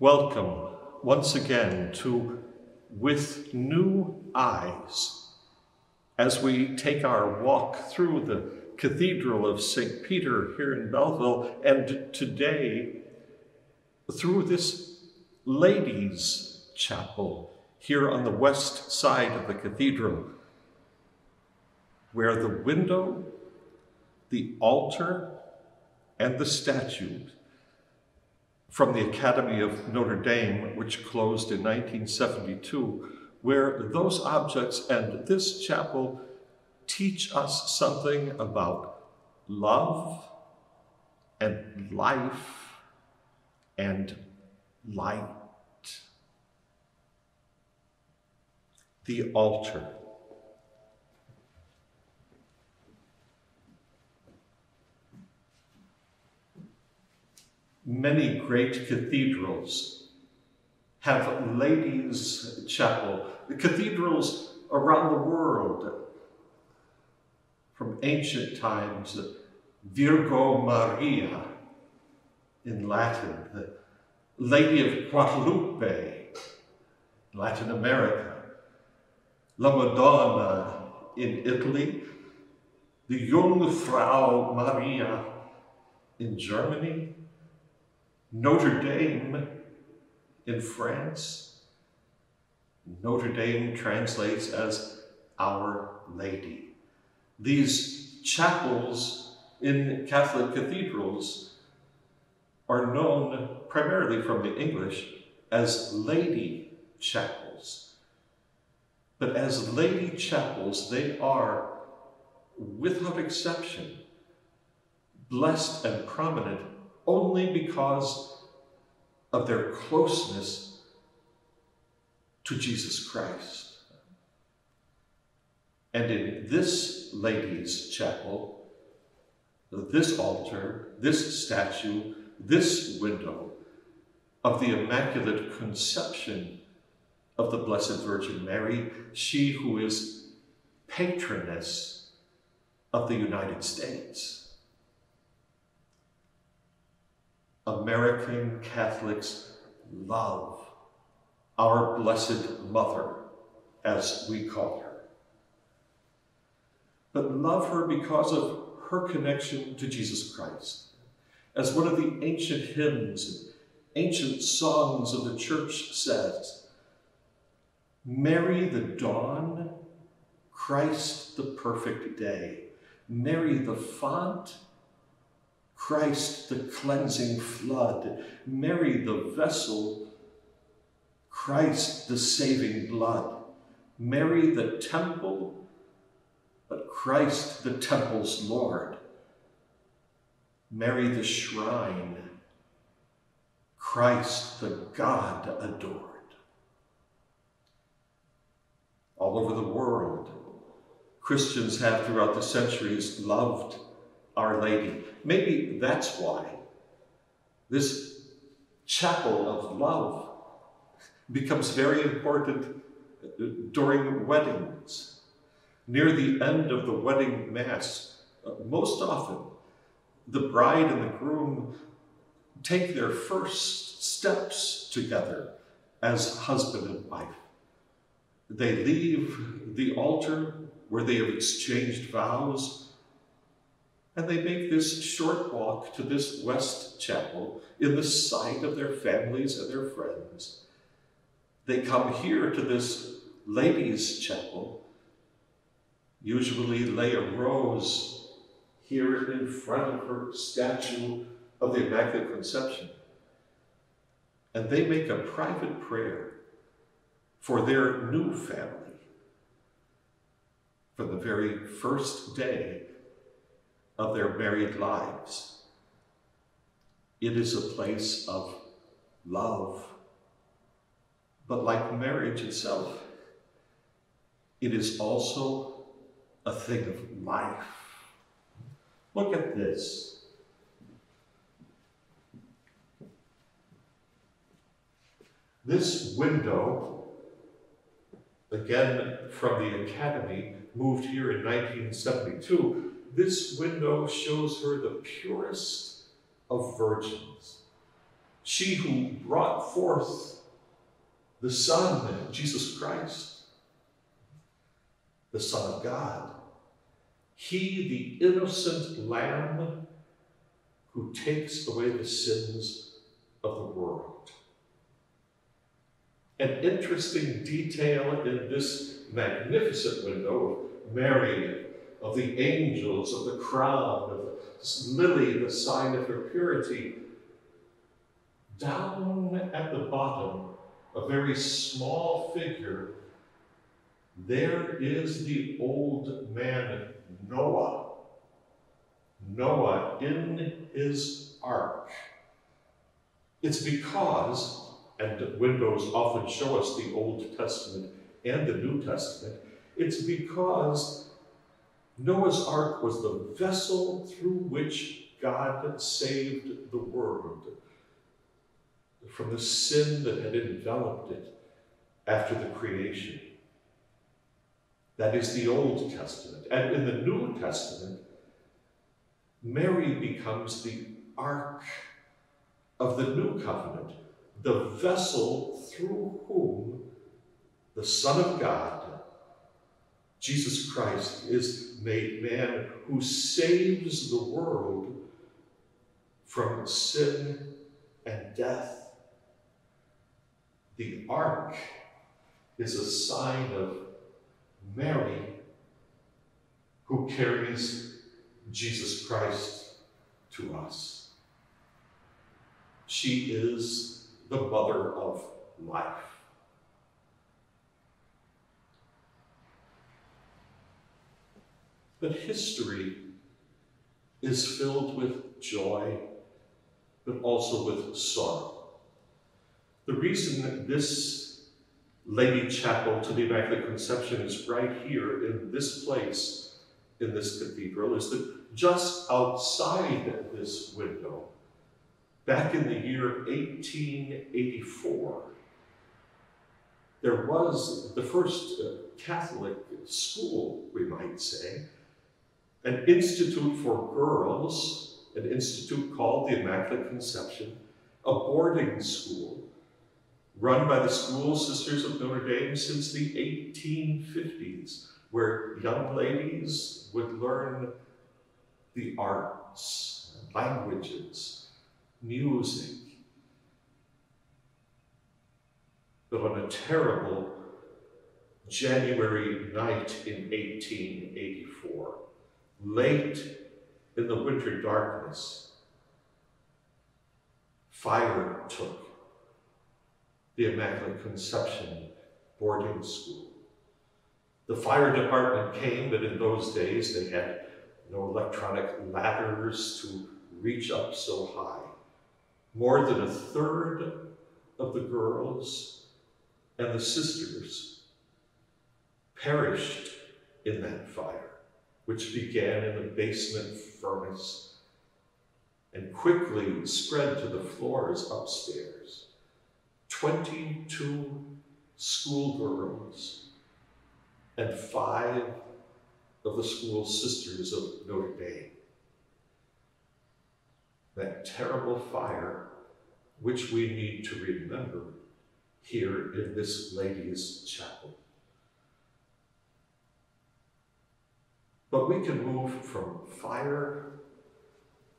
Welcome once again to With New Eyes as we take our walk through the Cathedral of St. Peter here in Belleville, and today through this Ladies' Chapel here on the west side of the cathedral, where the window, the altar, and the statue from the Academy of Notre Dame, which closed in 1972, where those objects and this chapel teach us something about love and life and light. The altar. Many great cathedrals have Ladies' Chapel. The cathedrals around the world, from ancient times, Virgo Maria in Latin, the Lady of Guadalupe in Latin America, La Madonna in Italy, the Jungfrau Maria in Germany, Notre Dame in France. Notre Dame translates as Our Lady. These chapels in Catholic cathedrals are known primarily from the English as lady chapels. But as lady chapels, they are, without exception, blessed and prominent only because of their closeness to Jesus Christ. And in this Ladies' Chapel, this altar, this statue, this window of the Immaculate Conception of the Blessed Virgin Mary, she who is patroness of the United States. American Catholics love our Blessed Mother, as we call her, but love her because of her connection to Jesus Christ. As one of the ancient hymns, ancient songs of the Church says, Mary the dawn, Christ the perfect day, Mary the font, Christ the cleansing flood, Mary the vessel, Christ the saving blood, Mary the temple, but Christ the temple's Lord, Mary the shrine, Christ the God adored. All over the world, Christians have throughout the centuries loved Our Lady. Maybe that's why this chapel of love becomes very important during weddings. Near the end of the wedding mass, most often, the bride and the groom take their first steps together as husband and wife. They leave the altar where they have exchanged vows, and they make this short walk to this West Chapel in the sight of their families and their friends. They come here to this Ladies' Chapel, usually lay a rose here in front of her statue of the Immaculate Conception, and they make a private prayer for their new family from the very first day of their married lives. It is a place of love, but like marriage itself, it is also a thing of life. Look at this. This window, again from the Academy, moved here in 1972, this window shows her the purest of virgins. She who brought forth the Son, Jesus Christ, the Son of God. He, the innocent Lamb who takes away the sins of the world. An interesting detail in this magnificent window of Marian, of the angels, of the crown, of the lily, the sign of her purity. Down at the bottom, a very small figure, there is the old man Noah. Noah in his ark. It's because, and windows often show us the Old Testament and the New Testament, it's because Noah's ark was the vessel through which God saved the world from the sin that had enveloped it after the creation. That is the Old Testament. And in the New Testament, Mary becomes the ark of the new covenant, the vessel through whom the Son of God, Jesus Christ, is made man, who saves the world from sin and death. The ark is a sign of Mary, who carries Jesus Christ to us. She is the mother of life. But history is filled with joy, but also with sorrow. The reason that this Lady Chapel to the Immaculate Conception is right here in this place, in this cathedral, is that just outside this window, back in the year 1884, there was the first Catholic school, we might say, an institute for girls, an institute called the Immaculate Conception, a boarding school run by the School Sisters of Notre Dame since the 1850s, where young ladies would learn the arts, languages, music. But on a terrible January night in 1884, late in the winter darkness, fire took the Immaculate Conception boarding school. The fire department came, but in those days they had no electronic ladders to reach up so high. More than a third of the girls and the sisters perished in that fire, which began in the basement furnace and quickly spread to the floors upstairs. 22 schoolgirls and 5 of the school sisters of Notre Dame. That terrible fire, which we need to remember here in this Ladies' Chapel. But we can move from fire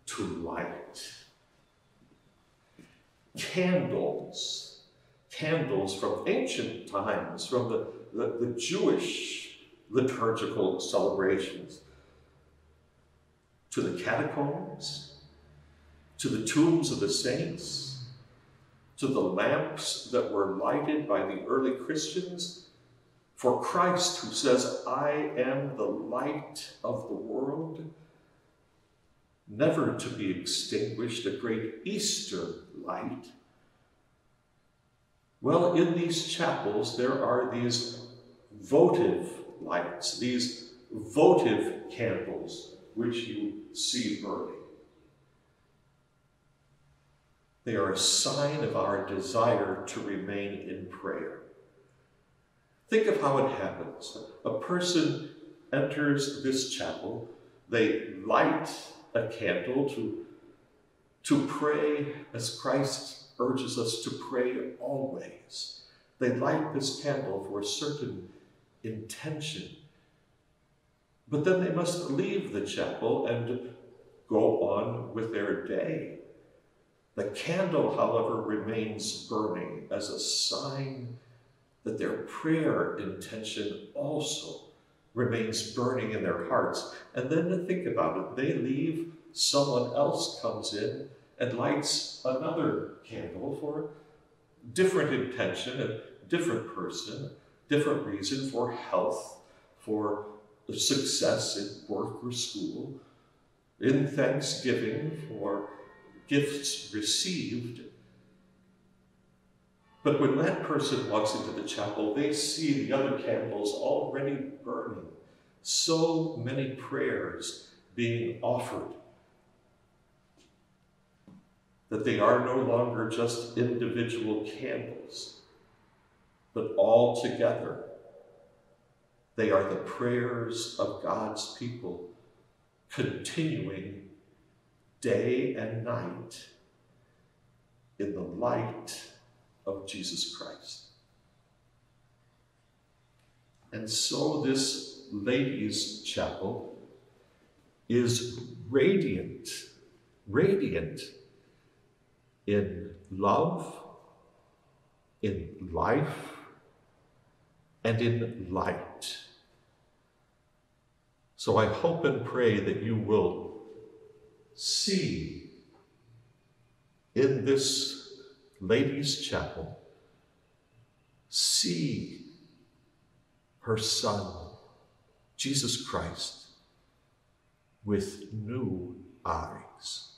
to light. Candles from ancient times, from the Jewish liturgical celebrations, to the catacombs, to the tombs of the saints, to the lamps that were lighted by the early Christians, for Christ who says, "I am the light of the world," never to be extinguished, a great Easter light. Well, in these chapels, there are these votive lights, these votive candles, which you see burning. They are a sign of our desire to remain in prayer. Think of how it happens. A person enters this chapel, they light a candle to pray as Christ urges us to pray always. They light this candle for a certain intention. But then they must leave the chapel and go on with their day. The candle, however, remains burning as a sign that their prayer intention also remains burning in their hearts. And then to think about it, they leave, someone else comes in and lights another candle for different intention, a different person, different reason, for health, for success in work or school, in thanksgiving for gifts received. But when that person walks into the chapel, they see the other candles already burning. So many prayers being offered that they are no longer just individual candles, but all together they are the prayers of God's people, continuing day and night in the light of Jesus Christ. And so this ladies' chapel is radiant in love, in life, and in light. So I hope and pray that you will see in this ladies' chapel, see her Son, Jesus Christ, with new eyes.